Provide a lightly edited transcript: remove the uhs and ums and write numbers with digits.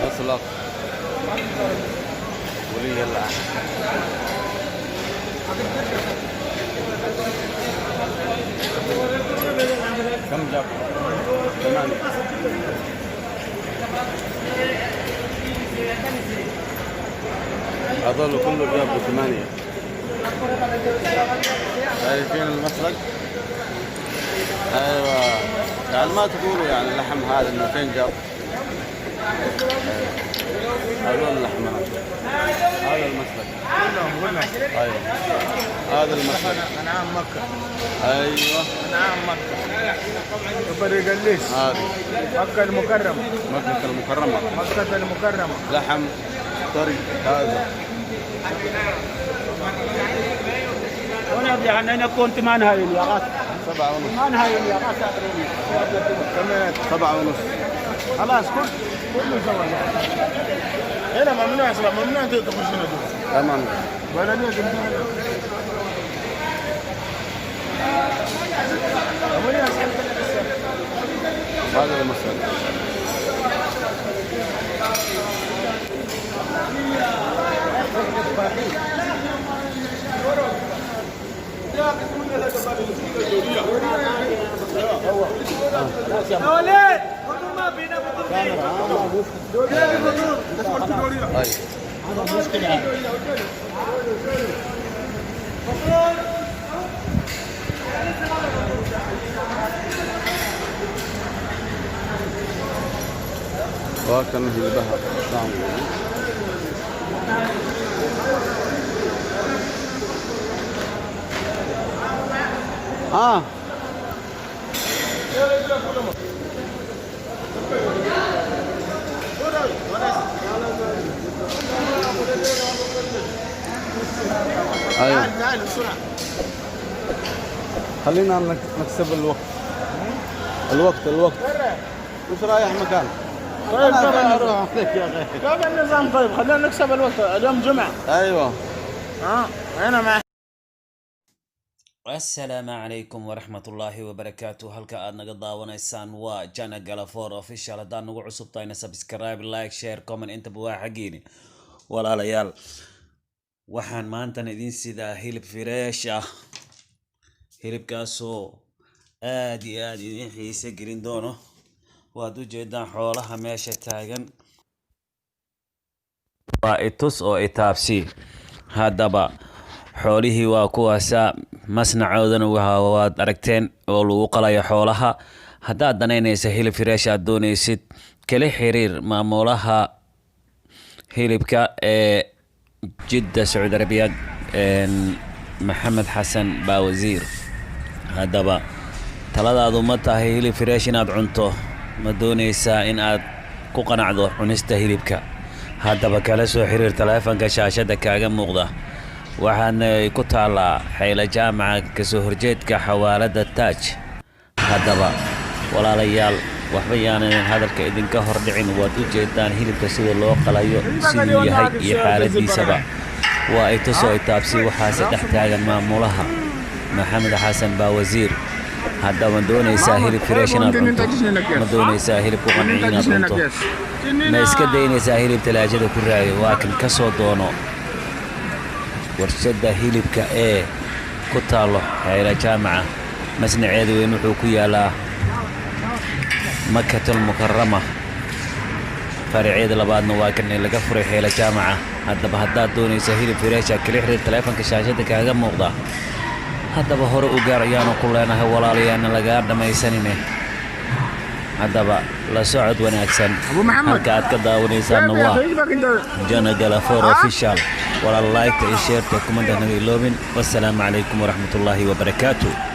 مسلق ولي هلا كم جاب؟ 8 هذول كله جابوا 8 شايفين المسلق؟ ايوه يعني ما تقولوا يعني اللحم هذا انه فين جاب؟ هذول اللحم هذا المسلك ايوه هذا المسلك انا عام مكة ايوه انا عام مكة طريق الليش هذه مكة المكرمة مكة المكرمة مكة المكرمة لحم طري هذا وانا ابدي عن انا كنت ما نهاية الياقات 7 ونص ما نهاية الياقات 7 ونص خلاص كله سوى هنا ممنوع اصلا ممنوع تخش هنا دول تمام ولا ليه هذا المسلك وكان في البحر نعم ايوه تعال بسرعة خلينا نكسب الوقت وش رايح مكان؟ طيب اروح عليك يا اخي كيف النظام طيب خلينا نكسب الوقت اليوم جمعة ايوه انا مع السلام عليكم ورحمة الله وبركاته. halka aad naga daawanaysaan waa Jana Galafoor official. hadaan nagu cusub tahayna subscribe, like, share, comment intaba waa xageeni. walaalayaal waxaan maanta idin sidaa hilib fresh ah, hilibkaasoo aad iyo aad idin xiisa gelin doono. waad u jeedaan xoolaha meesha taagan, waa itus oo itaabsi. haddaba xoolihii waa kuwaasa, masnacoodana waad aragteen oo lagu qalayo xoolaha. haddaad danaynaysa hilib fresh aad doonaysid, kala xiriir maamulaha hilibka ee Jidda Saudi Arabia, Maxamed Xasan Baawasiir. haddaba taladaadu ma tahay hilib fresh inaad cunto, ma doonaysaa in aad ku qanacdo cunista hilibka? haddaba kala soo xiriir taleefanka shaashada kaaga muuqda. waxaana ku taalaa xeela jaamaca kasoo horjeedka xawaalada Taaj. haddaba walaalayaal waxba yaanan hadalka idinka hor dhicin, waad u jeedaan hilibka sida loo qalayo, siduu yahay iyo xaaladiisaba. waa ay tusoo itaabsi. waxaase dhex taagan maamulaha Maxamed Xasan Baawasiir. haddaba doonaysaa hilib fresh inaad cunto, ma doonaysaa hilib ku qanciin inaad cunto, ma iska daynaysaa hilib talaajada ku raagay? waa kan ka soo doono warshada hilibka ee ku taalo xeela jaamaca. masnaceedu weyn wuxuu ku yaalaa Makatul Mukarrama. fariceeda labaadna waa kan laga furay xeela jaamaca. haddaba haddaad doonaysa hilib fresh ah, kala xiriir taleefanka shaashada kaaga muuqda. haddaba hore u gaar ayaanu ku leenahay walaalayaana lagaa dhamaysanine. haddaba la socod wanaagsan. halka aad ka daawanaysaanna waa Jana Galafoor official. walaal like iyo share comment naga iloobin. wassalaamu calaykum waraxmatullaahi wabarakaatuh.